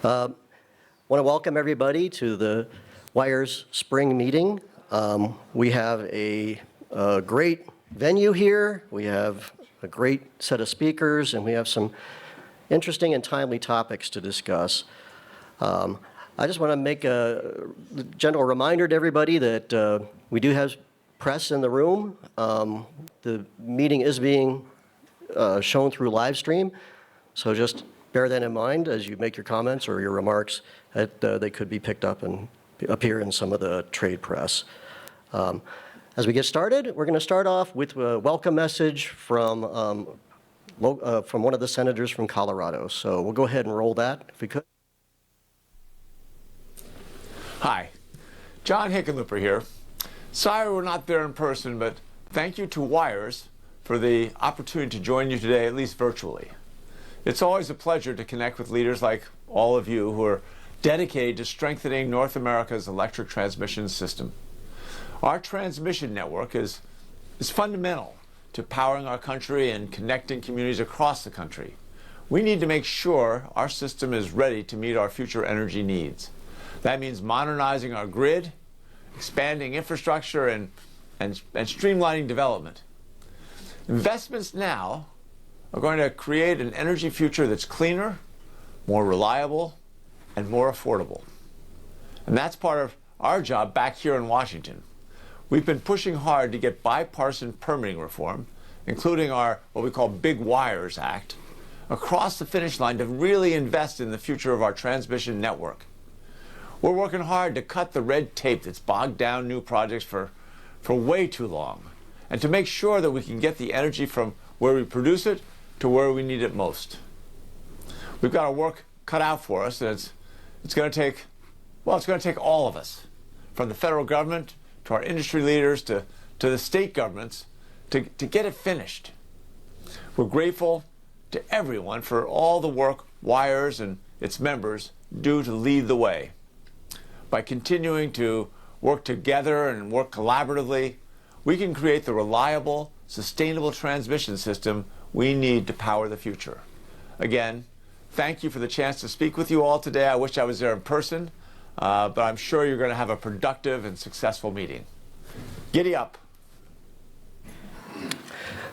Want to welcome everybody to the WIRE's spring meeting. We have a great venue here. We have a great set of speakers, and we have some interesting and timely topics to discuss. I just want to make a general reminder to everybody that we do have press in the room. The meeting is being shown through live stream, so just bear that in mind as you make your comments or your remarks, that they could be picked up and appear in some of the trade press. As we get started, we're going to start off with a welcome message from one of the senators from Colorado. So we'll go ahead and roll that if we could. Hi, John Hickenlooper here. Sorry we're not there in person, but thank you to WIRES for the opportunity to join you today, at least virtually. It's always a pleasure to connect with leaders like all of you who are dedicated to strengthening North America's electric transmission system. Our transmission network is fundamental to powering our country and connecting communities across the country. We need to make sure our system is ready to meet our future energy needs. That means modernizing our grid, expanding infrastructure, and streamlining development. Investments now are going to create an energy future that's cleaner, more reliable, and more affordable. And that's part of our job back here in Washington. We've been pushing hard to get bipartisan permitting reform, including our what we call Big Wires Act, across the finish line to really invest in the future of our transmission network. We're working hard to cut the red tape that's bogged down new projects for way too long, and to make sure that we can get the energy from where we produce it to where we need it most. We've got our work cut out for us, and it's going to take all of us, from the federal government to our industry leaders to the state governments, to get it finished. We're grateful to everyone for all the work WIRES and its members do to lead the way. By continuing to work together and work collaboratively, we can create the reliable, sustainable transmission system we need to power the future. Again, thank you for the chance to speak with you all today. I wish I was there in person, but I'm sure you're going to have a productive and successful meeting. Giddy up.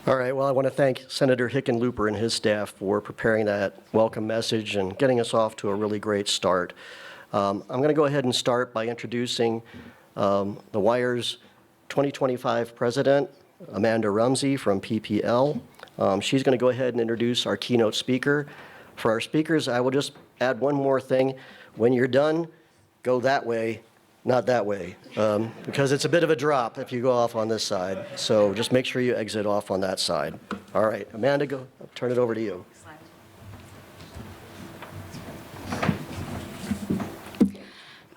All right, well, I want to thank Senator Hickenlooper and his staff for preparing that welcome message and getting us off to a really great start. I'm going to go ahead and start by introducing the WIRE's 2025 president, Amanda Rumsey from PPL. She's going to go ahead and introduce our keynote speaker. For our speakers, I will just add one more thing. When you're done, go that way, not that way, because it's a bit of a drop if you go off on this side. So just make sure you exit off on that side. All right, Amanda, I'll turn it over to you.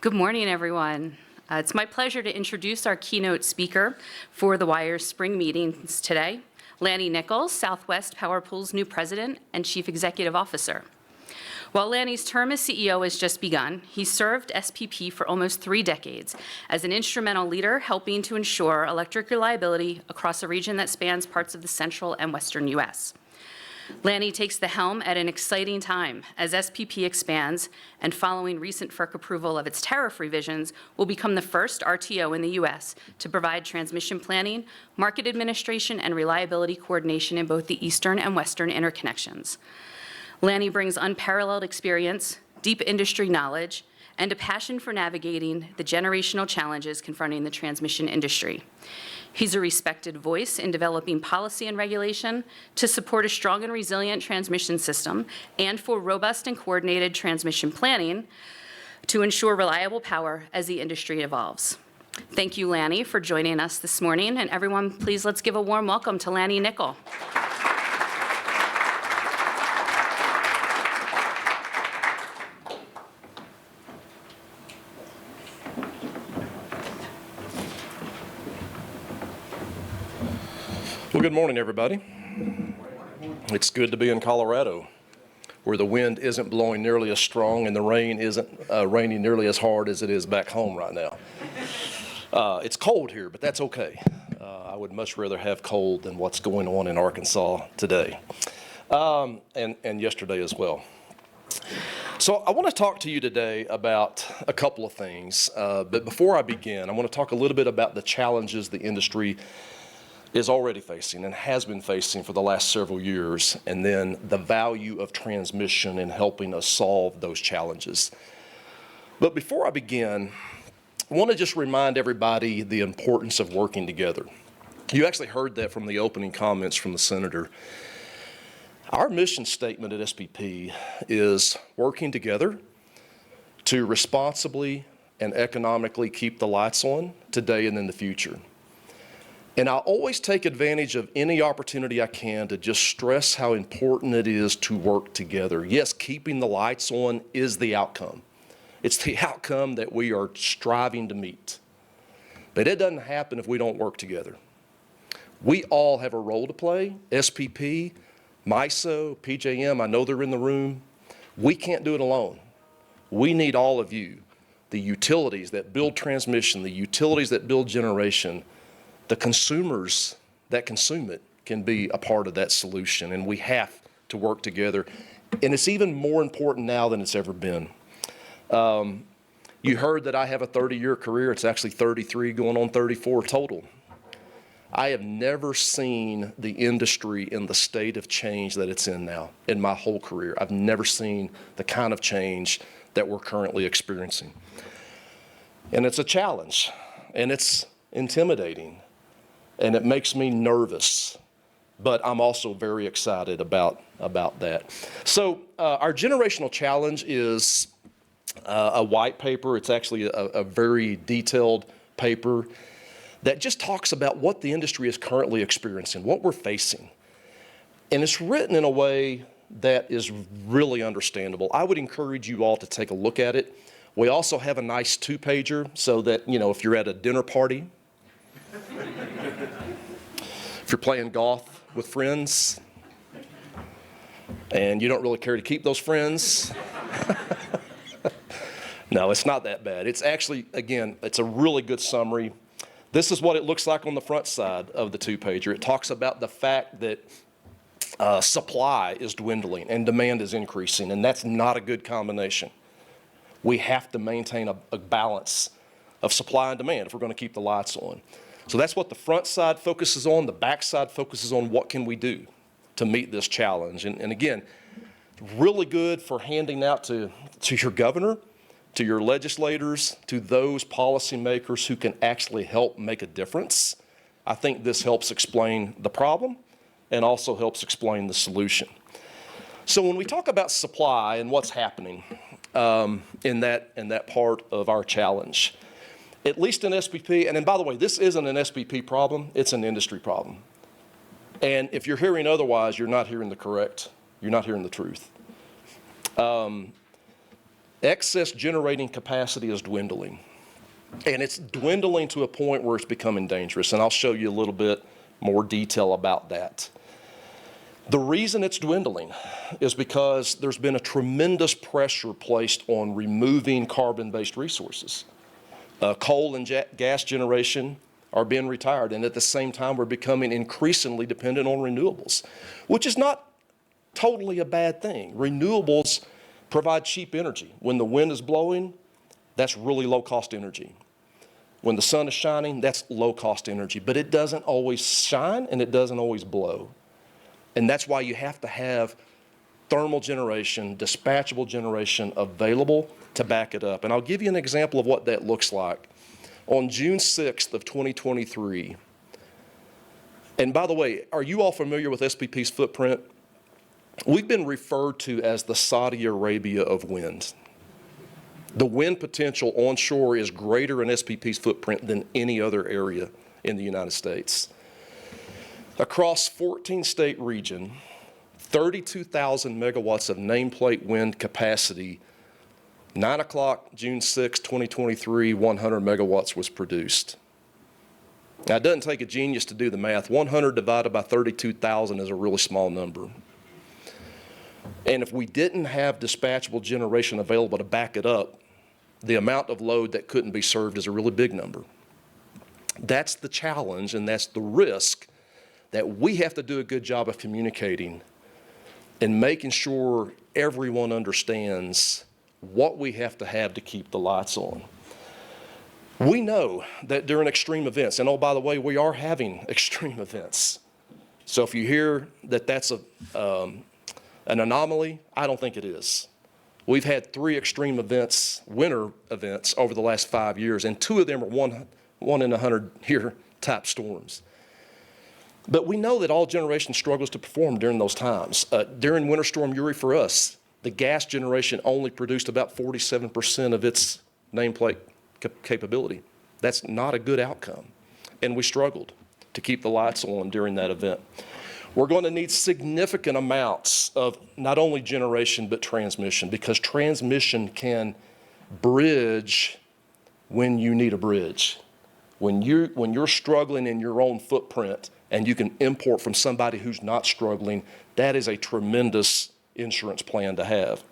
Good morning, everyone. It's my pleasure to introduce our keynote speaker for the WIRE's spring meetings today, Lanny Nickell, Southwest Power Pool's new president and chief executive officer. While Lanny's term as CEO has just begun, he served SPP for almost 3 decades as an instrumental leader helping to ensure electric reliability across a region that spans parts of the central and western U.S. Lanny takes the helm at an exciting time as SPP expands and, following recent FERC approval of its tariff revisions, will become the first RTO in the U.S. to provide transmission planning, market administration, and reliability coordination in both the eastern and western interconnections. Lanny brings unparalleled experience, deep industry knowledge, and a passion for navigating the generational challenges confronting the transmission industry. He's a respected voice in developing policy and regulation to support a strong and resilient transmission system and for robust and coordinated transmission planning to ensure reliable power as the industry evolves. Thank you, Lanny, for joining us this morning. And everyone, please let's give a warm welcome to Lanny Nickell. Well, good morning, everybody. It's good to be in Colorado, where the wind isn't blowing nearly as strong and the rain isn't raining nearly as hard as it is back home right now. It's cold here, but that's okay. I would much rather have cold than what's going on in Arkansas today, and yesterday as well. So I want to talk to you today about a couple of things, but before I begin, I want to talk a little bit about the challenges the industry is already facing and has been facing for the last several years, and then the value of transmission in helping us solve those challenges. But before I begin, I want to just remind everybody the importance of working together. You actually heard that from the opening comments from the Senator. Our mission statement at SPP is working together to responsibly and economically keep the lights on today and in the future. And I always take advantage of any opportunity I can to just stress how important it is to work together. Yes, keeping the lights on is the outcome. It's the outcome that we are striving to meet. But it doesn't happen if we don't work together. We all have a role to play. SPP, MISO, PJM, I know they're in the room. We can't do it alone. We need all of you, the utilities that build transmission, the utilities that build generation, the consumers that consume it can be a part of that solution, and we have to work together. And it's even more important now than it's ever been. You heard that I have a 30-year career. It's actually 33 going on 34 total. I have never seen the industry in the state of change that it's in now in my whole career. I've never seen the kind of change that we're currently experiencing. And it's a challenge, and it's intimidating, and it makes me nervous, but I'm also very excited about that. So our generational challenge is a white paper. It's actually a very detailed paper that just talks about what the industry is currently experiencing, what we're facing. And it's written in a way that is really understandable. I would encourage you all to take a look at it. We also have a nice two-pager so that, you know, if you're at a dinner party, if you're playing golf with friends, and you don't really care to keep those friends, no, it's not that bad. It's actually, again, it's a really good summary. This is what it looks like on the front side of the two-pager. It talks about the fact that supply is dwindling and demand is increasing, and that's not a good combination. We have to maintain a balance of supply and demand if we're going to keep the lights on. So that's what the front side focuses on. The back side focuses on what can we do to meet this challenge. And again, really good for handing out to your governor, to your legislators, to those policymakers who can actually help make a difference. I think this helps explain the problem and also helps explain the solution. So when we talk about supply and what's happening in that part of our challenge, at least in SPP, and then by the way, this isn't an SPP problem, it's an industry problem. And if you're hearing otherwise, you're not hearing the truth. Excess generating capacity is dwindling, and it's dwindling to a point where it's becoming dangerous, and I'll show you a little bit more detail about that. The reason it's dwindling is because there's been a tremendous pressure placed on removing carbon-based resources. Coal and gas generation are being retired, and at the same time we're becoming increasingly dependent on renewables, which is not totally a bad thing. Renewables provide cheap energy. When the wind is blowing, that's really low-cost energy. When the sun is shining, that's low-cost energy, but it doesn't always shine and it doesn't always blow. And that's why you have to have thermal generation, dispatchable generation available to back it up. And I'll give you an example of what that looks like. On June 6th of 2023, and by the way, are you all familiar with SPP's footprint? We've been referred to as the Saudi Arabia of wind. The wind potential onshore is greater in SPP's footprint than any other area in the United States. Across 14-state region, 32,000 megawatts of nameplate wind capacity. 9 o'clock, June 6, 2023, 100 megawatts was produced. Now, it doesn't take a genius to do the math. 100 divided by 32,000 is a really small number. And if we didn't have dispatchable generation available to back it up, the amount of load that couldn't be served is a really big number. That's the challenge, and that's the risk that we have to do a good job of communicating and making sure everyone understands what we have to keep the lights on. We know that during extreme events, and oh, by the way, we are having extreme events. So if you hear that that's an anomaly, I don't think it is. We've had 3 extreme events, winter events, over the last 5 years, and 2 of them are one in 100-year type storms. But we know that all generation struggles to perform during those times. During Winter Storm Uri for us, the gas generation only produced about 47% of its nameplate capability. That's not a good outcome. And we struggled to keep the lights on during that event. We're going to need significant amounts of not only generation but transmission, because transmission can bridge when you need a bridge. When you're struggling in your own footprint and you can import from somebody who's not struggling, that is a tremendous insurance plan to have.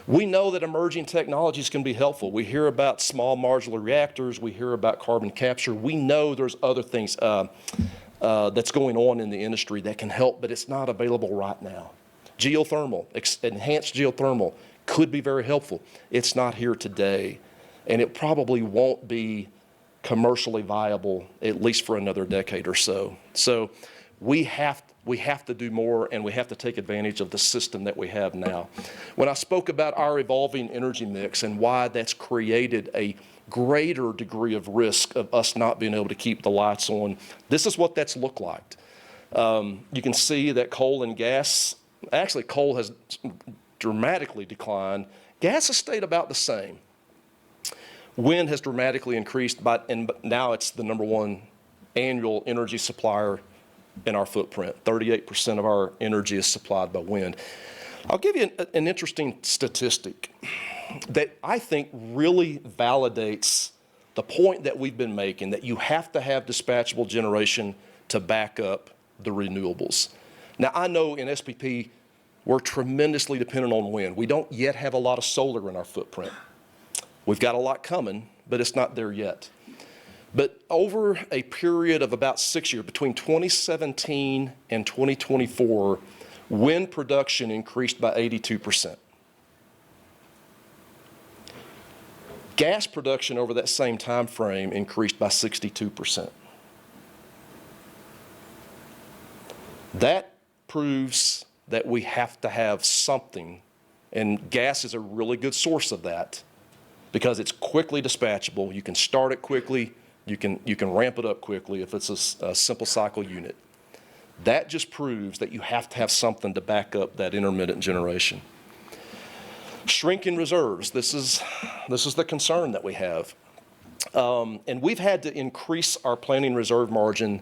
We know that emerging technologies can be helpful. We hear about small modular reactors. We hear about carbon capture. We know there's other things that's going on in the industry that can help, but it's not available right now. Geothermal, enhanced geothermal could be very helpful. It's not here today, and it probably won't be commercially viable, at least for another decade or so. So we have to do more, and we have to take advantage of the system that we have now. When I spoke about our evolving energy mix and why that's created a greater degree of risk of us not being able to keep the lights on, this is what that's looked like. You can see that coal and gas, actually coal has dramatically declined. Gas has stayed about the same. Wind has dramatically increased, and now it's the #1 annual energy supplier in our footprint. 38% of our energy is supplied by wind. I'll give you an interesting statistic that I think really validates the point that we've been making, that you have to have dispatchable generation to back up the renewables. Now, I know in SPP, we're tremendously dependent on wind. We don't yet have a lot of solar in our footprint. We've got a lot coming, but it's not there yet. But over a period of about 6 years, between 2017 and 2024, wind production increased by 82%. Gas production over that same time frame increased by 62%. That proves that we have to have something, and gas is a really good source of that, because it's quickly dispatchable. You can start it quickly. You can ramp it up quickly if it's a simple cycle unit. That just proves that you have to have something to back up that intermittent generation. Shrinking reserves. This is the concern that we have. And we've had to increase our planning reserve margin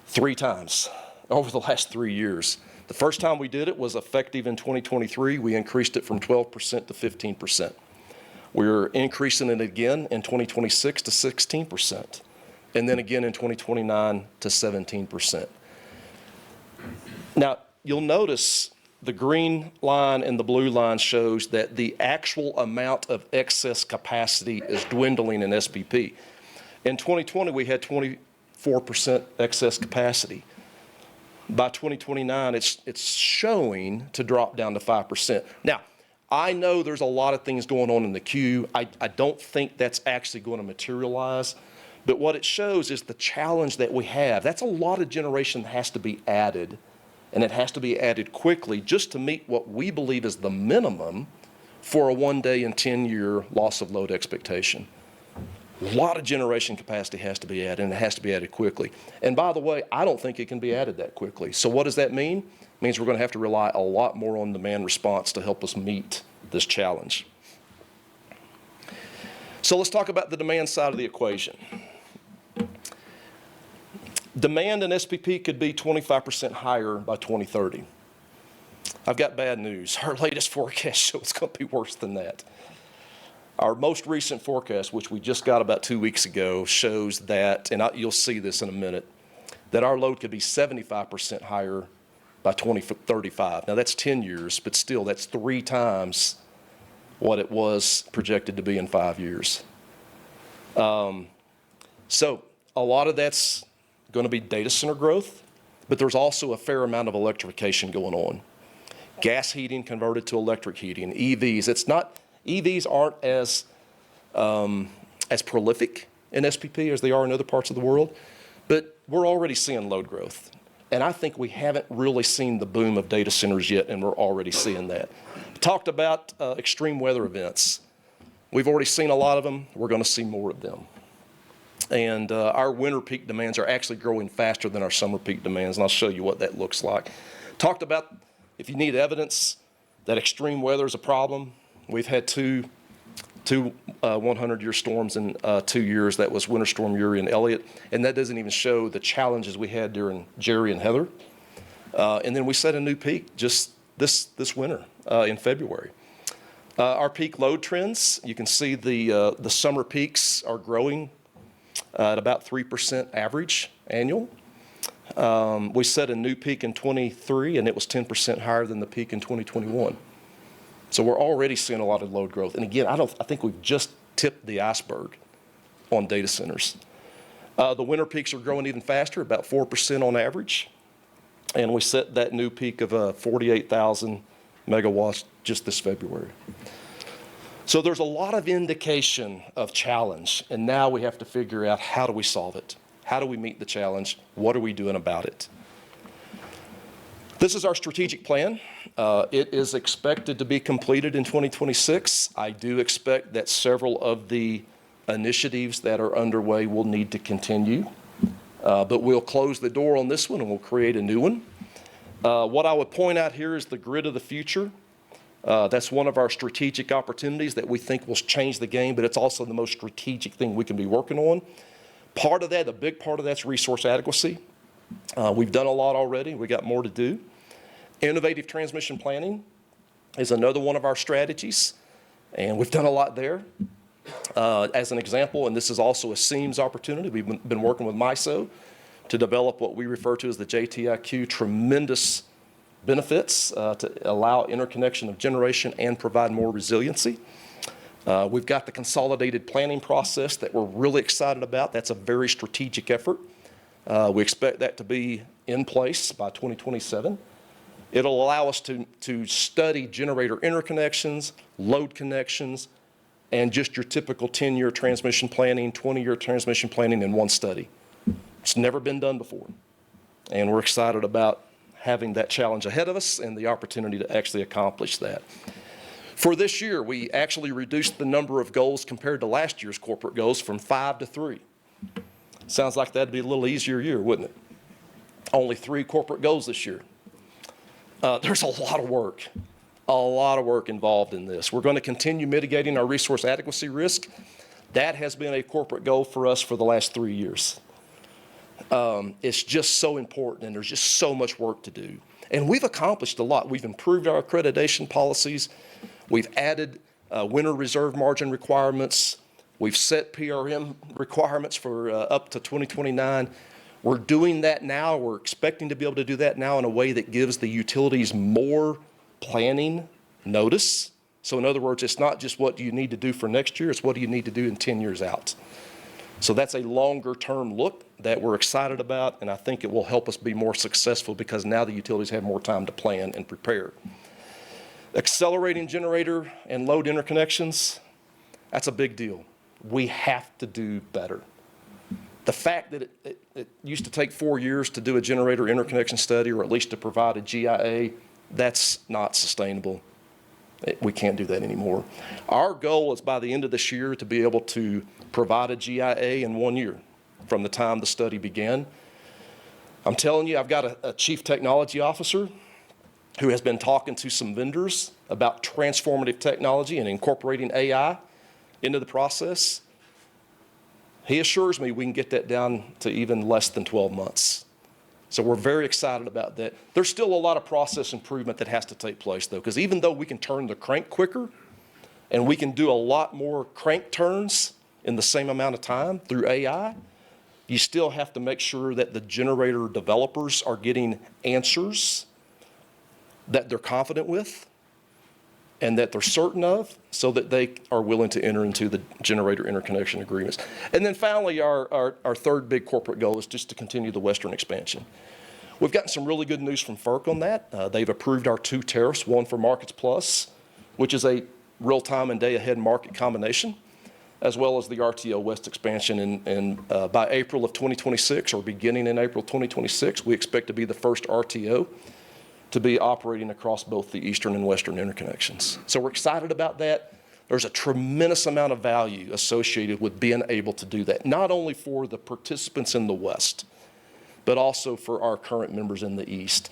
3 times over the last 3 years. The first time we did it was effective in 2023. We increased it from 12% to 15%. We're increasing it again in 2026 to 16%, and then again in 2029 to 17%. Now, you'll notice the green line and the blue line shows that the actual amount of excess capacity is dwindling in SPP. In 2020, we had 24% excess capacity. By 2029, it's showing to drop down to 5%. Now, I know there's a lot of things going on in the queue. I don't think that's actually going to materialize. But what it shows is the challenge that we have. That's a lot of generation that has to be added, and it has to be added quickly just to meet what we believe is the minimum for a 1-day and 10-year loss of load expectation. A lot of generation capacity has to be added, and it has to be added quickly. And by the way, I don't think it can be added that quickly. So what does that mean? It means we're going to have to rely a lot more on demand response to help us meet this challenge. So let's talk about the demand side of the equation. Demand in SPP could be 25% higher by 2030. I've got bad news. Our latest forecast shows it's going to be worse than that. Our most recent forecast, which we just got about 2 weeks ago, shows that, and you'll see this in a minute, that our load could be 75% higher by 2035. Now that's 10 years, but still that's 3 times what it was projected to be in 5 years. So a lot of that's going to be data center growth, but there's also a fair amount of electrification going on. gas heating converted to electric heating, EVs. EVs aren't as prolific in SPP as they are in other parts of the world, but we're already seeing load growth. And I think we haven't really seen the boom of data centers yet, and we're already seeing that. Talked about extreme weather events. We've already seen a lot of them. We're going to see more of them. And our winter peak demands are actually growing faster than our summer peak demands, and I'll show you what that looks like. Talked about, if you need evidence that extreme weather is a problem, we've had two 100-year storms in 2 years. That was Winter Storm Uri and Elliott, and that doesn't even show the challenges we had during Jerry and Heather. And then we set a new peak just this winter in February. Our peak load trends, you can see the summer peaks are growing at about 3% average annual. We set a new peak in 23, and it was 10% higher than the peak in 2021. So we're already seeing a lot of load growth. And again, I think we've just tipped the iceberg on data centers. The winter peaks are growing even faster, about 4% on average. And we set that new peak of 48,000 megawatts just this February. So there's a lot of indication of challenge, and now we have to figure out, how do we solve it? How do we meet the challenge? What are we doing about it? This is our strategic plan. It is expected to be completed in 2026. I do expect that several of the initiatives that are underway will need to continue, but we'll close the door on this one and we'll create a new one. What I would point out here is the grid of the future. That's one of our strategic opportunities that we think will change the game, but it's also the most strategic thing we can be working on. Part of that, a big part of that's resource adequacy. We've done a lot already. We got more to do. Innovative transmission planning is another one of our strategies, and we've done a lot there. As an example, and this is also a SEAMS opportunity, we've been working with MISO to develop what we refer to as the JTIQ, tremendous benefits to allow interconnection of generation and provide more resiliency. We've got the consolidated planning process that we're really excited about. That's a very strategic effort. We expect that to be in place by 2027. It'll allow us to study generator interconnections, load connections, and just your typical 10-year transmission planning, 20-year transmission planning in one study. It's never been done before. And we're excited about having that challenge ahead of us and the opportunity to actually accomplish that. For this year, we actually reduced the number of goals compared to last year's corporate goals from 5 to 3. Sounds like that'd be a little easier year, wouldn't it? Only 3 corporate goals this year. There's a lot of work involved in this. We're going to continue mitigating our resource adequacy risk. That has been a corporate goal for us for the last 3 years. It's just so important, and there's just so much work to do. And we've accomplished a lot. We've improved our accreditation policies. We've added winter reserve margin requirements. We've set PRM requirements for up to 2029. We're doing that now. We're expecting to be able to do that now in a way that gives the utilities more planning notice. So in other words, it's not just what do you need to do for next year, it's what do you need to do in 10 years out. So that's a longer term look that we're excited about, and I think it will help us be more successful because now the utilities have more time to plan and prepare. Accelerating generator and load interconnections, that's a big deal. We have to do better. The fact that it used to take 4 years to do a generator interconnection study, or at least to provide a GIA, that's not sustainable. We can't do that anymore. Our goal is by the end of this year to be able to provide a GIA in 1 year from the time the study began. I'm telling you, I've got a chief technology officer who has been talking to some vendors about transformative technology and incorporating AI into the process. He assures me we can get that down to even less than 12 months. So we're very excited about that. There's still a lot of process improvement that has to take place, though, because even though we can turn the crank quicker and we can do a lot more crank turns in the same amount of time through AI, you still have to make sure that the generator developers are getting answers that they're confident with and that they're certain of, so that they are willing to enter into the generator interconnection agreements. And then finally, our third big corporate goal is just to continue the Western expansion. We've gotten some really good news from FERC on that. They've approved our 2 tariffs, one for Markets Plus, which is a real-time and day-ahead market combination, as well as the RTO West expansion. And by April of 2026, or beginning in April 2026, we expect to be the first RTO to be operating across both the eastern and western interconnections. So we're excited about that. There's a tremendous amount of value associated with being able to do that, not only for the participants in the West, but also for our current members in the East.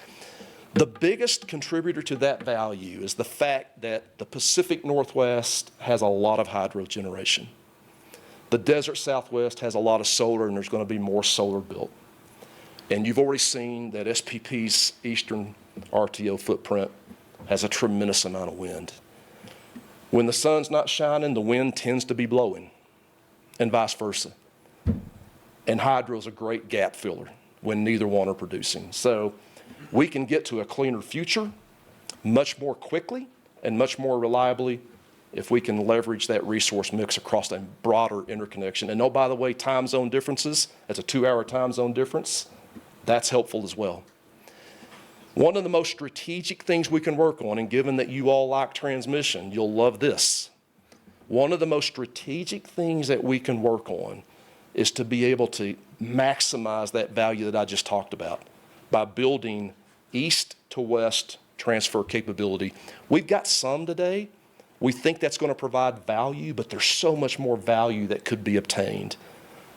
The biggest contributor to that value is the fact that the Pacific Northwest has a lot of hydro generation. The Desert Southwest has a lot of solar, and there's going to be more solar built. And you've already seen that SPP's Eastern RTO footprint has a tremendous amount of wind. When the sun's not shining, the wind tends to be blowing, and vice versa. And hydro is a great gap filler when neither one are producing. So we can get to a cleaner future much more quickly and much more reliably if we can leverage that resource mix across a broader interconnection. And oh, by the way, time zone differences, that's a 2-hour time zone difference, that's helpful as well. One of the most strategic things we can work on, and given that you all like transmission, you'll love this. One of the most strategic things that we can work on is to be able to maximize that value that I just talked about by building east to west transfer capability. We've got some today. We think that's going to provide value, but there's so much more value that could be obtained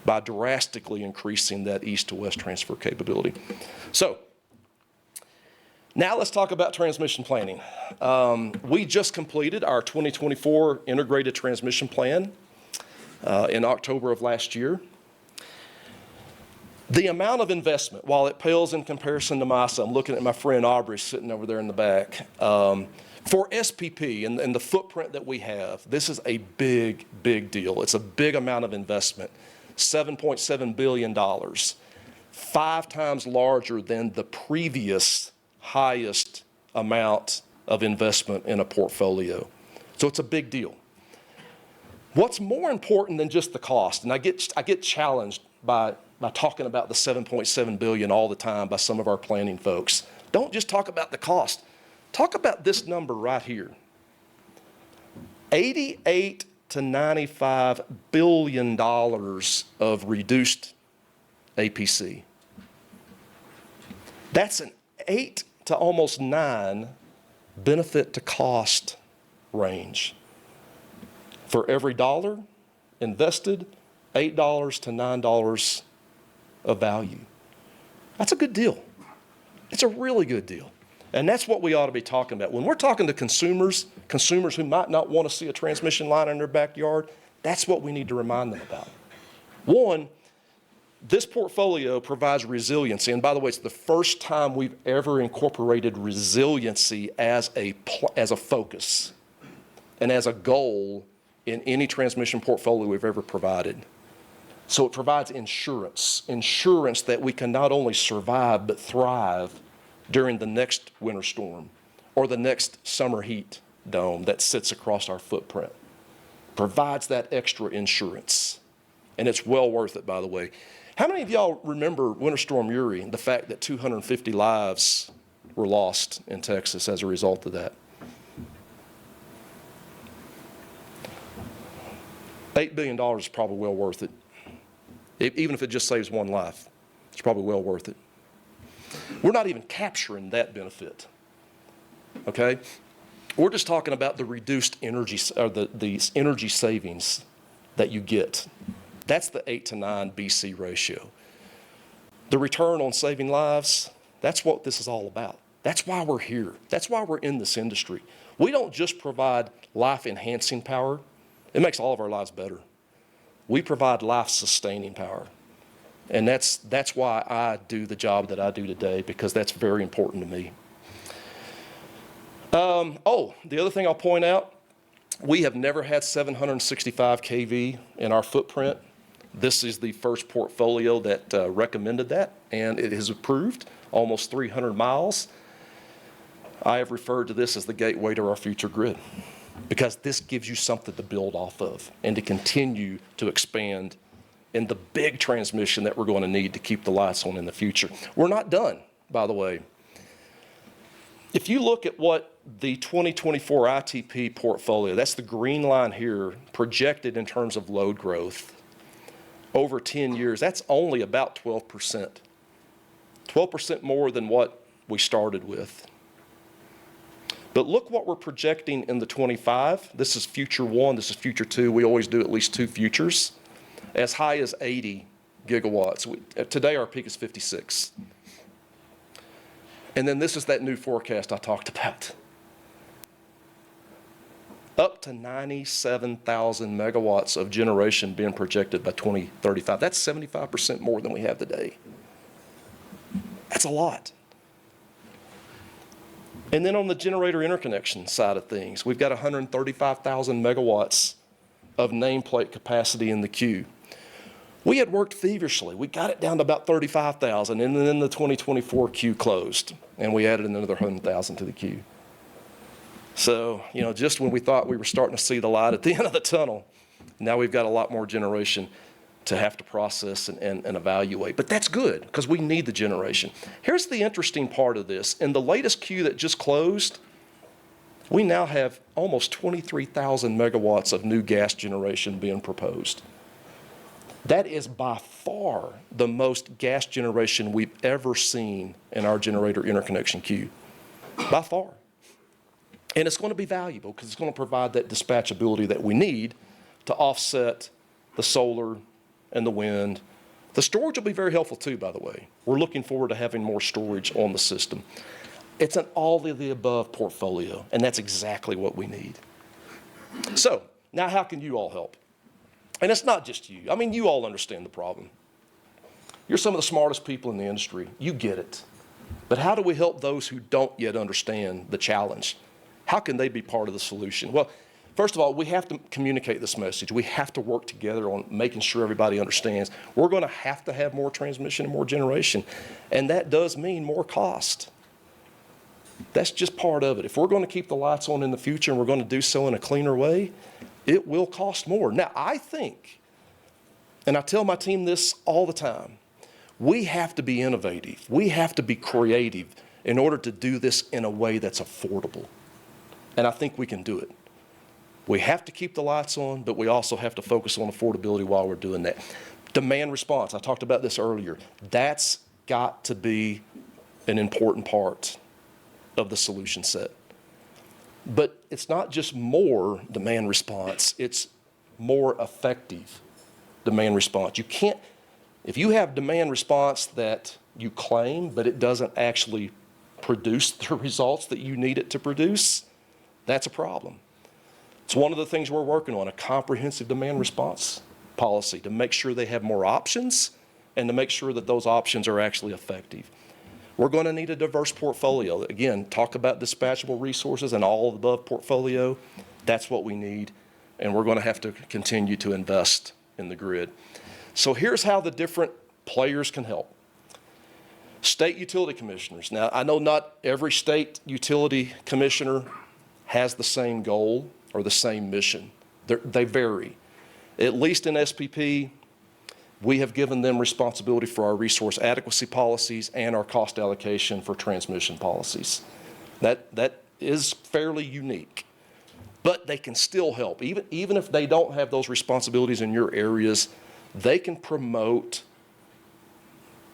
by drastically increasing that east to west transfer capability. So now let's talk about transmission planning. We just completed our 2024 integrated transmission plan in October of last year. The amount of investment, while it pales in comparison to MISA, I'm looking at my friend Aubrey sitting over there in the back. For SPP and the footprint that we have, this is a big, big deal. It's a big amount of investment, $7.7 billion, 5 times larger than the previous highest amount of investment in a portfolio. So it's a big deal. What's more important than just the cost, and I get challenged by talking about the $7.7 billion all the time by some of our planning folks. Don't just talk about the cost. Talk about this number right here. $88 to $95 billion of reduced APC. That's an 8 to almost 9 benefit to cost range. For every dollar invested, $8 to $9 of value. That's a good deal. It's a really good deal. And that's what we ought to be talking about. When we're talking to consumers who might not want to see a transmission line in their backyard, that's what we need to remind them about. One, this portfolio provides resiliency. And by the way, it's the first time we've ever incorporated resiliency as a focus and as a goal in any transmission portfolio we've ever provided. So it provides insurance that we can not only survive but thrive during the next winter storm or the next summer heat dome that sits across our footprint. Provides that extra insurance. And it's well worth it, by the way. How many of y'all remember Winter Storm Uri and the fact that 250 lives were lost in Texas as a result of that? $8 billion is probably well worth it. Even if it just saves one life, it's probably well worth it. We're not even capturing that benefit, okay? We're just talking about the reduced energy, or the energy savings that you get. That's the 8 to 9 BC ratio. The return on saving lives, that's what this is all about. That's why we're here. That's why we're in this industry. We don't just provide life-enhancing power. It makes all of our lives better. We provide life-sustaining power. And that's why I do the job that I do today, because that's very important to me. The other thing I'll point out, we have never had 765 kV in our footprint. This is the first portfolio that recommended that, and it is approved, almost 300 miles. I have referred to this as the gateway to our future grid, because this gives you something to build off of and to continue to expand in the big transmission that we're going to need to keep the lights on in the future. We're not done. by the way. If you look at what the 2024 ITP portfolio, that's the green line here, projected in terms of load growth over 10 years, that's only about 12%. 12% more than what we started with. But look what we're projecting in the 25. This is future 1, this is future 2. We always do at least 2 futures, as high as 80 gigawatts. Today our peak is 56. And then this is that new forecast I talked about. Up to 97,000 megawatts of generation being projected by 2035. That's 75% more than we have today. That's a lot. And then on the generator interconnection side of things, we've got 135,000 megawatts of nameplate capacity in the queue. We had worked feverishly. We got it down to about 35,000, and then the 2024 queue closed, and we added another 100,000 to the queue. So, just when we thought we were starting to see the light at the end of the tunnel, now we've got a lot more generation to have to process and evaluate. But that's good, because we need the generation. Here's the interesting part of this. In the latest queue that just closed, we now have almost 23,000 megawatts of new gas generation being proposed. That is by far the most gas generation we've ever seen in our generator interconnection queue, by far. And it's going to be valuable because it's going to provide that dispatchability that we need to offset the solar and the wind. The storage will be very helpful too, by the way. We're looking forward to having more storage on the system. It's an all of the above portfolio, and that's exactly what we need. So now how can you all help? And it's not just you. I mean, you all understand the problem. You're some of the smartest people in the industry. You get it. But how do we help those who don't yet understand the challenge? How can they be part of the solution? Well, first of all, we have to communicate this message. We have to work together on making sure everybody understands. We're going to have more transmission and more generation. And that does mean more cost. That's just part of it. If we're going to keep the lights on in the future and we're going to do so in a cleaner way, it will cost more. Now, I think, and I tell my team this all the time, we have to be innovative. We have to be creative in order to do this in a way that's affordable. And I think we can do it. We have to keep the lights on, but we also have to focus on affordability while we're doing that. Demand response, I talked about this earlier. That's got to be an important part of the solution set. But it's not just more demand response, it's more effective demand response. You can't, if you have demand response that you claim, but it doesn't actually produce the results that you need it to produce, that's a problem. It's one of the things we're working on, a comprehensive demand response policy to make sure they have more options and to make sure that those options are actually effective. We're going to need a diverse portfolio. Again, talk about dispatchable resources and all of the above portfolio. That's what we need, and we're going to have to continue to invest in the grid. So here's how the different players can help. State utility commissioners. Now, I know not every state utility commissioner has the same goal or the same mission. They vary. At least in SPP, we have given them responsibility for our resource adequacy policies and our cost allocation for transmission policies. That is fairly unique, but they can still help. Even if they don't have those responsibilities in your areas, they can promote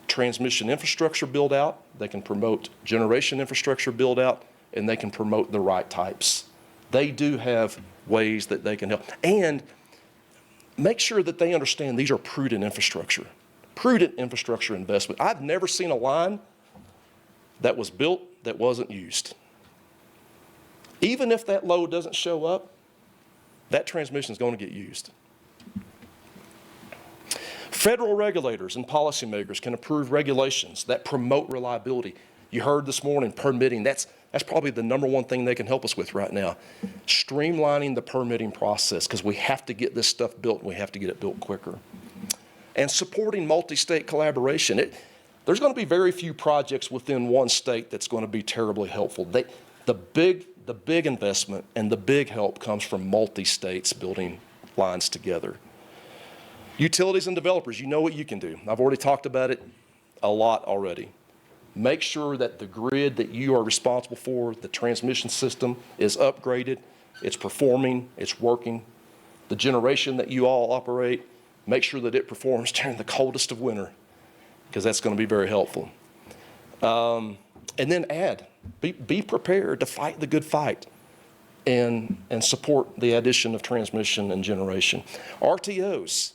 transmission infrastructure build out, they can promote generation infrastructure build out, and they can promote the right types. They do have ways that they can help. And make sure that they understand these are prudent infrastructure investment. I've never seen a line that was built that wasn't used. Even if that load doesn't show up, that transmission is going to get used. Federal regulators and policymakers can approve regulations that promote reliability. You heard this morning, permitting, that's probably the number one thing they can help us with right now. Streamlining the permitting process, because we have to get this stuff built and we have to get it built quicker. And supporting multi-state collaboration. There's going to be very few projects within one state that's going to be terribly helpful. The big investment and the big help comes from multi-states building lines together. Utilities and developers, you know what you can do. I've already talked about it a lot already. Make sure that the grid that you are responsible for, the transmission system, is upgraded, it's performing, it's working. The generation that you all operate, make sure that it performs during the coldest of winter, because that's going to be very helpful. And then be prepared to fight the good fight and support the addition of transmission and generation. RTOs,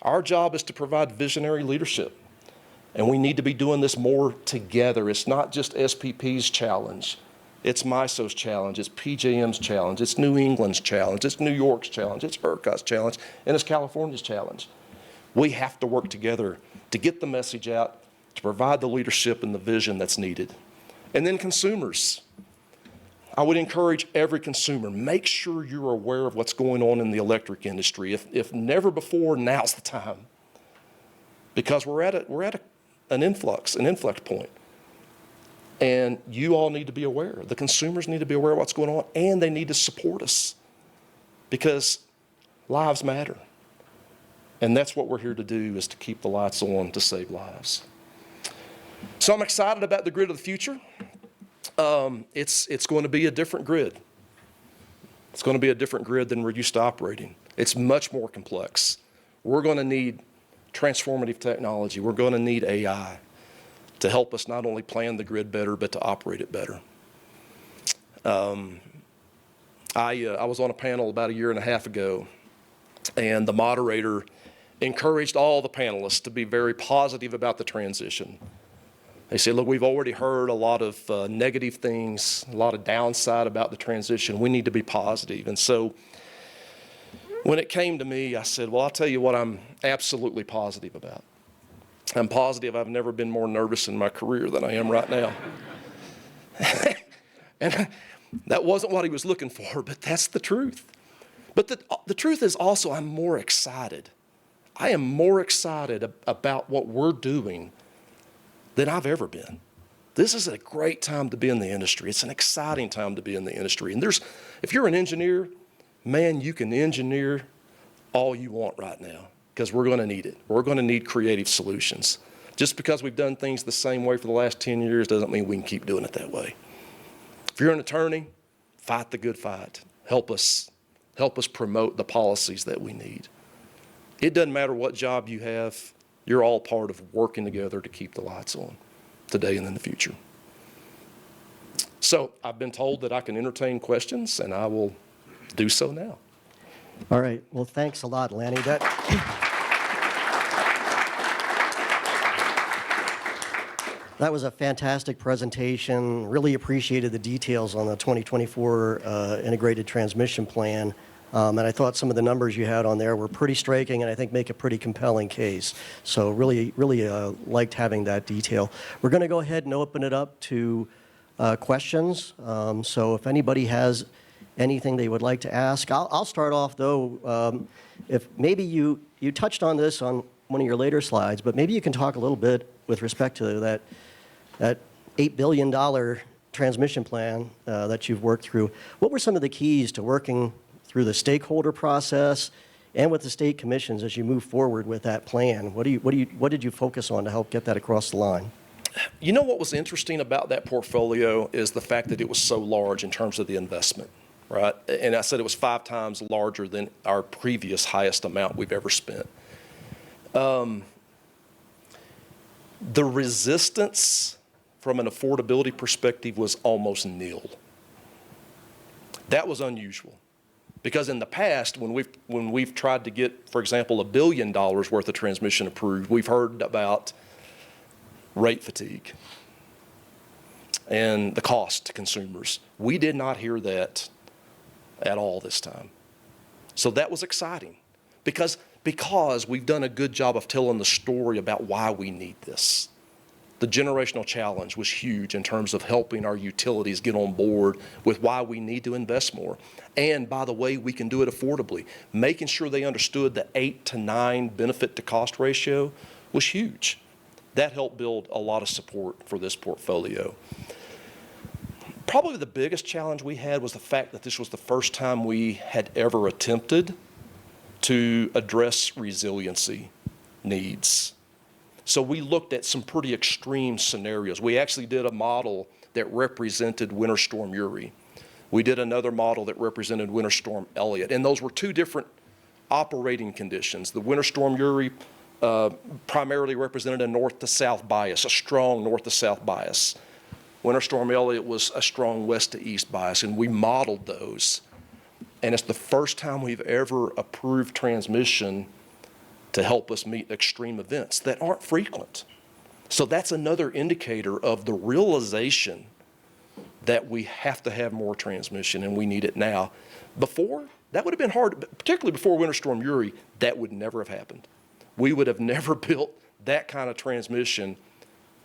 our job is to provide visionary leadership. And we need to be doing this more together. It's not just SPP's challenge. It's MISO's challenge. It's PJM's challenge. It's New England's challenge. It's New York's challenge. It's ERCOT's challenge. And it's California's challenge. We have to work together to get the message out, to provide the leadership and the vision that's needed. And then consumers. I would encourage every consumer, make sure you're aware of what's going on in the electric industry. If never before, now's the time. Because we're at an influx point. And you all need to be aware. The consumers need to be aware of what's going on, and they need to support us, because lives matter. And that's what we're here to do, is to keep the lights on to save lives. So I'm excited about the grid of the future. It's going to be a different grid. It's going to be a different grid than we're used to operating. It's much more complex. We're going to need transformative technology. We're going to need AI to help us not only plan the grid better, but to operate it better. I was on a panel about 1.5 years ago, and the moderator encouraged all the panelists to be very positive about the transition. They said, look, we've already heard a lot of negative things, a lot of downside about the transition. We need to be positive. And so when it came to me, I said, well, I'll tell you what I'm absolutely positive about. I'm positive I've never been more nervous in my career than I am right now. And that wasn't what he was looking for, but that's the truth. But the truth is also I'm more excited. I am more excited about what we're doing than I've ever been. This is a great time to be in the industry. It's an exciting time to be in the industry. And if you're an engineer, man, you can engineer all you want right now, because we're going to need it. We're going to need creative solutions. Just because we've done things the same way for the last 10 years doesn't mean we can keep doing it that way. If you're an attorney, fight the good fight. Help us promote the policies that we need. It doesn't matter what job you have. You're all part of working together to keep the lights on today and in the future. So I've been told that I can entertain questions, and I will do so now. All right. Well, thanks a lot, Lanny. That was a fantastic presentation. Really appreciated the details on the 2024 integrated transmission plan. And I thought some of the numbers you had on there were pretty striking, and I think make a pretty compelling case. So really liked having that detail. We're going to go ahead and open it up to questions. So if anybody has anything they would like to ask, I'll start off though. If maybe you touched on this on one of your later slides, but maybe you can talk a little bit with respect to that $8 billion transmission plan that you've worked through. What were some of the keys to working through the stakeholder process and with the state commissions as you move forward with that plan? What did you focus on to help get that across the line? You know what was interesting about that portfolio is the fact that it was so large in terms of the investment, right? And I said it was 5 times larger than our previous highest amount we've ever spent. The resistance from an affordability perspective was almost nil. That was unusual. Because in the past, when we've tried to get, for example, $1 billion worth of transmission approved, we've heard about rate fatigue and the cost to consumers. We did not hear that at all this time. So that was exciting because we've done a good job of telling the story about why we need this. The generational challenge was huge in terms of helping our utilities get on board with why we need to invest more. And by the way, we can do it affordably. Making sure they understood the 8 to 9 benefit to cost ratio was huge. That helped build a lot of support for this portfolio. Probably the biggest challenge we had was the fact that this was the first time we had ever attempted to address resiliency needs. So we looked at some pretty extreme scenarios. We actually did a model that represented Winter Storm Uri. We did another model that represented Winter Storm Elliott, and those were two different operating conditions. The Winter Storm Uri primarily represented a north to south bias, a strong north to south bias. Winter Storm Elliott was a strong west to east bias, and we modeled those. And it's the first time we've ever approved transmission to help us meet extreme events that aren't frequent. So that's another indicator of the realization that we have to have more transmission, and we need it now. Before, that would have been hard, particularly before Winter Storm Uri, that would never have happened. We would have never built that kind of transmission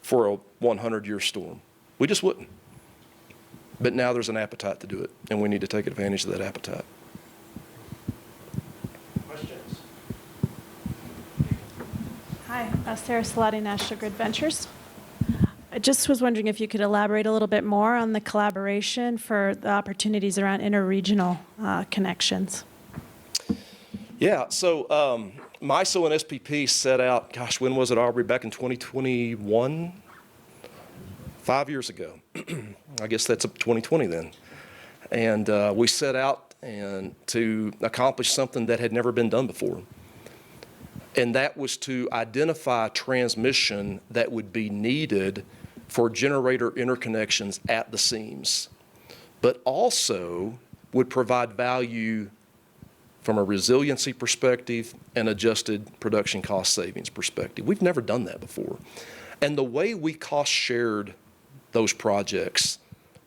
for a 100-year storm. We just wouldn't. But now there's an appetite to do it, and we need to take advantage of that appetite. Questions? Hi, Sarah Salati, National Grid Ventures. I just was wondering if you could elaborate a little bit more on the collaboration for the opportunities around interregional connections. Yeah, so MISO and SPP set out, gosh, when was it, Aubrey? Back in 2021? 5 years ago. I guess that's up to 2020 then. And we set out to accomplish something that had never been done before. And that was to identify transmission that would be needed for generator interconnections at the seams, but also would provide value from a resiliency perspective and adjusted production cost savings perspective. We've never done that before. And the way we cost shared those projects,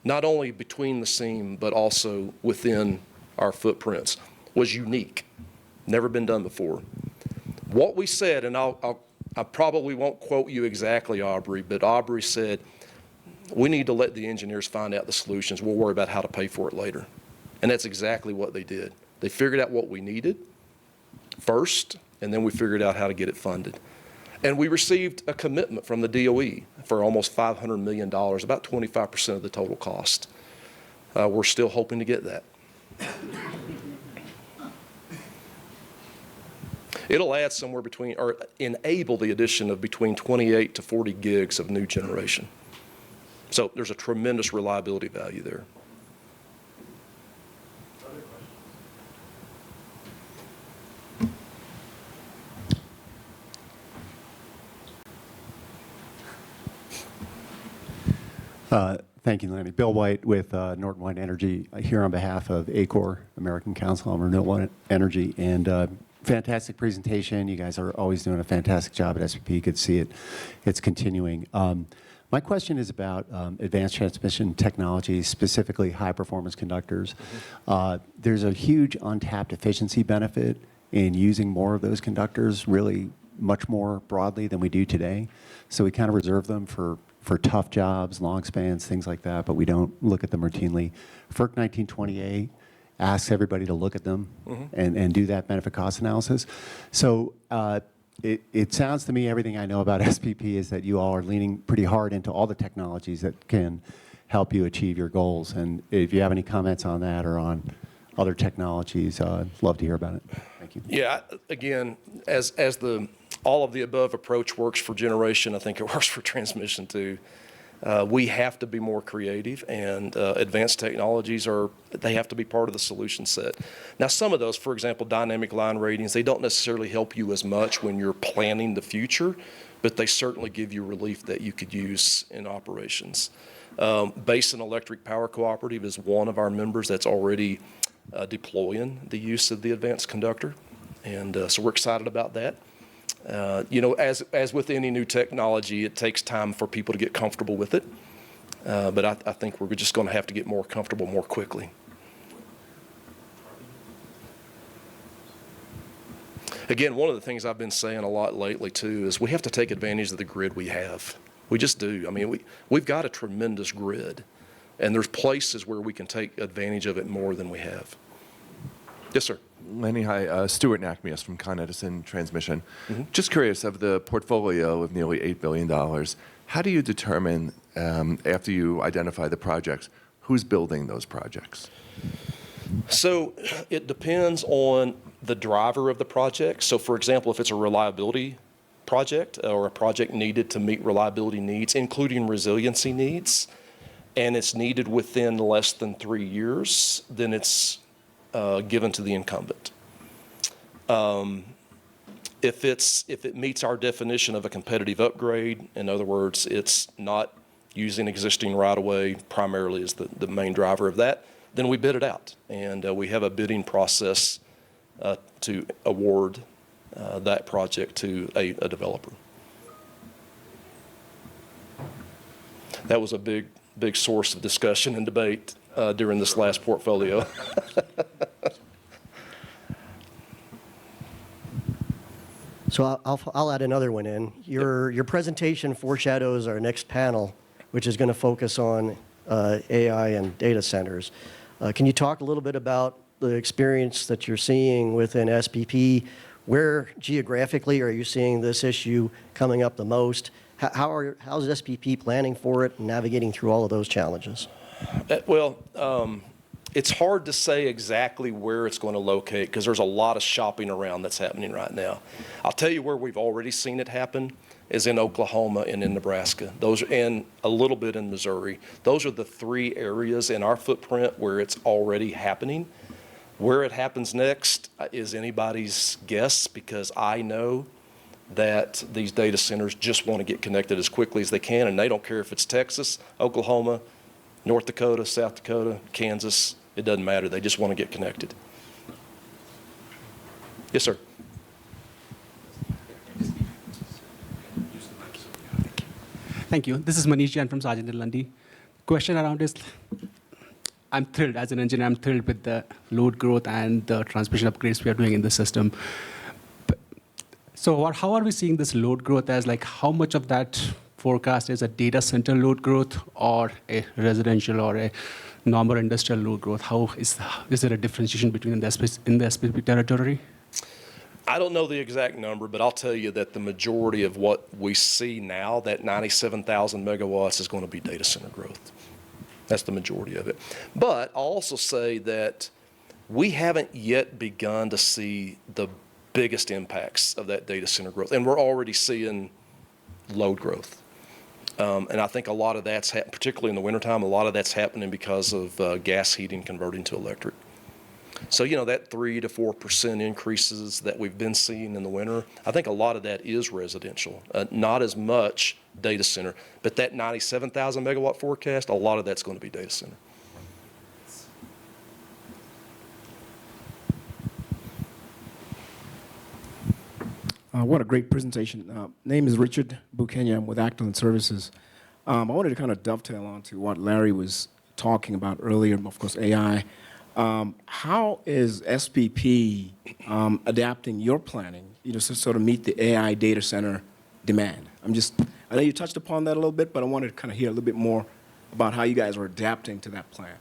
not only between the seam, but also within our footprints, was unique. Never been done before. What we said, and I probably won't quote you exactly, Aubrey, but Aubrey said, we need to let the engineers find out the solutions. We'll worry about how to pay for it later. And that's exactly what they did. They figured out what we needed first, and then we figured out how to get it funded. And we received a commitment from the DOE for almost $500 million, about 25% of the total cost. We're still hoping to get that. It'll add somewhere between, or enable the addition of between 28 to 40 gigs of new generation. So there's a tremendous reliability value there. Thank you, Lanny. Bill White with Norton White Energy here on behalf of ACOR, American Council on Renewable Energy, and fantastic presentation. You guys are always doing a fantastic job at SPP. Good to see it. It's continuing. My question is about advanced transmission technology, specifically high-performance conductors. There's a huge untapped efficiency benefit in using more of those conductors, really much more broadly than we do today. So we kind of reserve them for tough jobs, long spans, things like that, but we don't look at them routinely. FERC 1928 asks everybody to look at them and do that benefit cost analysis. So it sounds to me, everything I know about SPP is that you all are leaning pretty hard into all the technologies that can help you achieve your goals. And if you have any comments on that or on other technologies, I'd love to hear about it. Thank you. Yeah, again, as the all of the above approach works for generation, I think it works for transmission too. We have to be more creative, and advanced technologies they have to be part of the solution set. Now, some of those, for example, dynamic line ratings, they don't necessarily help you as much when you're planning the future, but they certainly give you relief that you could use in operations. Basin Electric Power Cooperative is one of our members that's already deploying the use of the advanced conductor, and so we're excited about that. You know, as with any new technology, it takes time for people to get comfortable with it. But I think we're just going to have to get more comfortable more quickly. Again, one of the things I've been saying a lot lately, too, is we have to take advantage of the grid we have. We just do. I mean, we've got a tremendous grid, and there's places where we can take advantage of it more than we have. Yes, sir. Lanny, hi. Stuart Nackmius from Con Edison Transmission. Just curious, of the portfolio of nearly $8 billion, how do you determine, after you identify the projects, who's building those projects? So it depends on the driver of the project. So, for example, if it's a reliability project or a project needed to meet reliability needs, including resiliency needs, and it's needed within less than 3 years, then it's given to the incumbent. If it meets our definition of a competitive upgrade, in other words, it's not using existing right-of-way primarily as the main driver of that, then we bid it out. And we have a bidding process to award that project to a developer. That was a big source of discussion and debate during this last portfolio. So I'll add another one in. Your presentation foreshadows our next panel, which is going to focus on AI and data centers. Can you talk a little bit about the experience that you're seeing within SPP? Where geographically are you seeing this issue coming up the most? How's SPP planning for it and navigating through all of those challenges? Well, it's hard to say exactly where it's going to locate because there's a lot of shopping around that's happening right now. I'll tell you where we've already seen it happen is in Oklahoma and in Nebraska. And a little bit in Missouri. Those are the 3 areas in our footprint where it's already happening. Where it happens next is anybody's guess, because I know that these data centers just want to get connected as quickly as they can, and they don't care if it's Texas, Oklahoma, North Dakota, South Dakota, Kansas. It doesn't matter. They just want to get connected. Yes, sir. Thank you. This is Manish Jain from Sargent & Lundy. Question around is, I'm thrilled, as an engineer, I'm thrilled with the load growth and the transmission upgrades we are doing in the system. So how are we seeing this load growth as, like, how much of that forecast is a data center load growth or a residential or a normal industrial load growth? Is there a differentiation between in the SPP territory? I don't know the exact number, but I'll tell you that the majority of what we see now, that 97,000 megawatts, is going to be data center growth. That's the majority of it. But I'll also say that we haven't yet begun to see the biggest impacts of that data center growth, and we're already seeing load growth. And I think a lot of that's happening, particularly in the wintertime, a lot of that's happening because of gas heating converting to electric. So, that 3 to 4% increases that we've been seeing in the winter, I think a lot of that is residential, not as much data center. But that 97,000 megawatt forecast, a lot of that's going to be data center. What a great presentation. Name is Richard Bukenya. I'm with Acton Services. I wanted to kind of dovetail on to what Larry was talking about earlier, of course, AI. How is SPP adapting your planning, to sort of meet the AI data center demand? I know you touched upon that a little bit, but I wanted to kind of hear a little bit more about how you guys are adapting to that plan.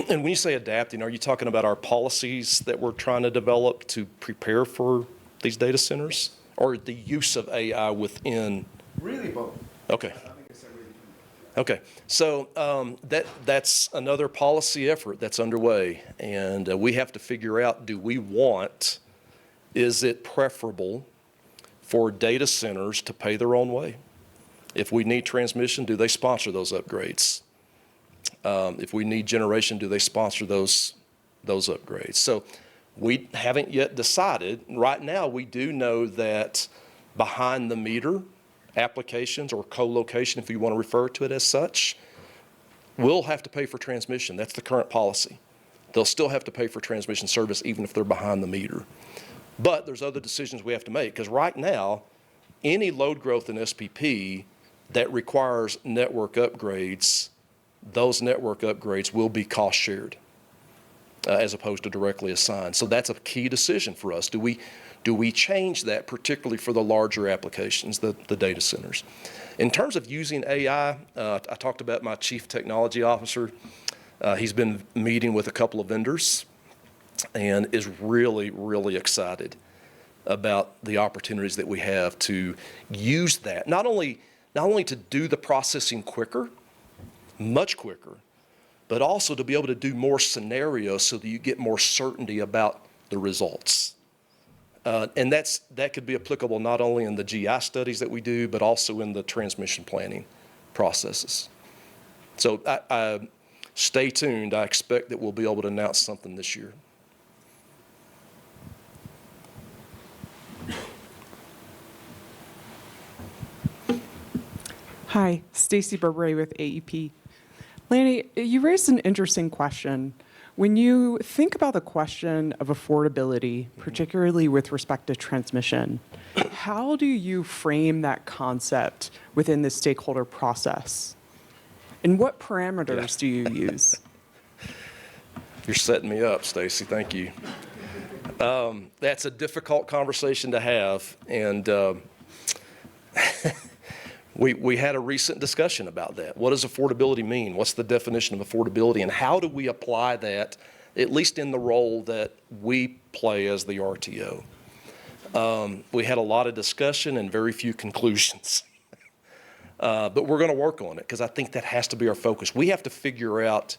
And when you say adapting, are you talking about our policies that we're trying to develop to prepare for these data centers, or the use of AI within? Really both. Okay. Okay, so that's another policy effort that's underway, and we have to figure out, is it preferable for data centers to pay their own way? If we need transmission, do they sponsor those upgrades? If we need generation, do they sponsor those upgrades? So we haven't yet decided. Right now, we do know that behind the meter applications, or co-location, if you want to refer to it as such, will have to pay for transmission. That's the current policy. They'll still have to pay for transmission service even if they're behind the meter. But there's other decisions we have to make, because right now, any load growth in SPP that requires network upgrades, those network upgrades will be cost shared as opposed to directly assigned. So that's a key decision for us. Do we change that, particularly for the larger applications, the data centers? In terms of using AI, I talked about my chief technology officer. He's been meeting with a couple of vendors and is really, really excited about the opportunities that we have to use that, not only to do the processing quicker, much quicker, but also to be able to do more scenarios so that you get more certainty about the results. And that could be applicable not only in the GI studies that we do, but also in the transmission planning processes. So stay tuned. I expect that we'll be able to announce something this year. Hi, Stacy Burberry with AEP. Lanny, you raised an interesting question. When you think about the question of affordability, particularly with respect to transmission, how do you frame that concept within the stakeholder process? And what parameters do you use? You're setting me up, Stacy. Thank you. That's a difficult conversation to have, and we had a recent discussion about that. What does affordability mean? What's the definition of affordability, and how do we apply that, at least in the role that we play as the RTO? We had a lot of discussion and very few conclusions. But we're going to work on it because I think that has to be our focus. We have to figure out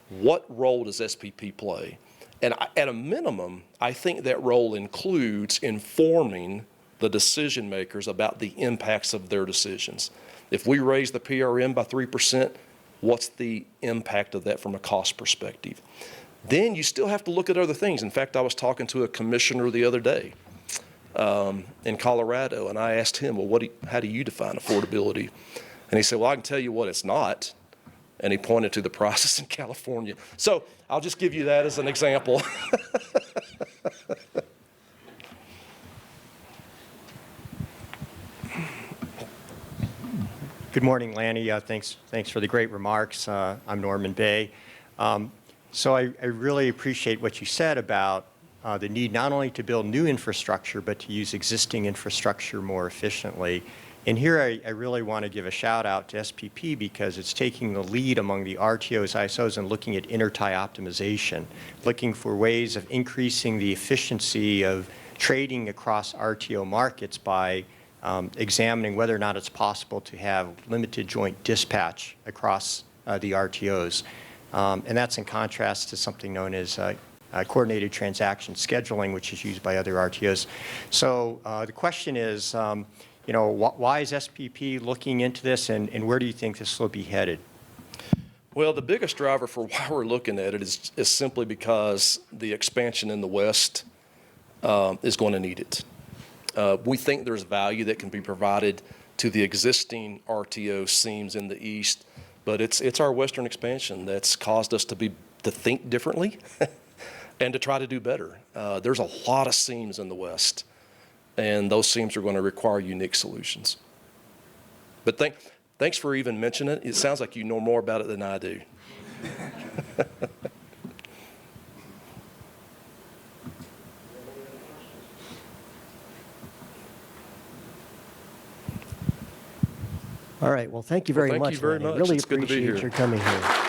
what role does SPP play. And at a minimum, I think that role includes informing the decision makers about the impacts of their decisions. If we raise the PRM by 3%, what's the impact of that from a cost perspective? Then you still have to look at other things. In fact, I was talking to a commissioner the other day in Colorado, and I asked him, well, how do you define affordability? And he said, well, I can tell you what it's not. And he pointed to the process in California. So I'll just give you that as an example. Good morning, Lanny. Thanks for the great remarks. I'm Norman Bay. So I really appreciate what you said about the need not only to build new infrastructure, but to use existing infrastructure more efficiently. And here I really want to give a shout out to SPP because it's taking the lead among the RTOs, ISOs, and looking at intertie optimization, looking for ways of increasing the efficiency of trading across RTO markets by examining whether or not it's possible to have limited joint dispatch across the RTOs. And that's in contrast to something known as coordinated transaction scheduling, which is used by other RTOs. So the question is, why is SPP looking into this, and where do you think this will be headed? Well, the biggest driver for why we're looking at it is simply because the expansion in the West is going to need it. We think there's value that can be provided to the existing RTO seams in the East, but it's our Western expansion that's caused us to think differently and to try to do better. There's a lot of seams in the West, and those seams are going to require unique solutions. But thanks for even mentioning it. It sounds like you know more about it than I do. All right. Well, thank you very much. Thank you very Lanny. much. Really It's good to be appreciate here. your coming here.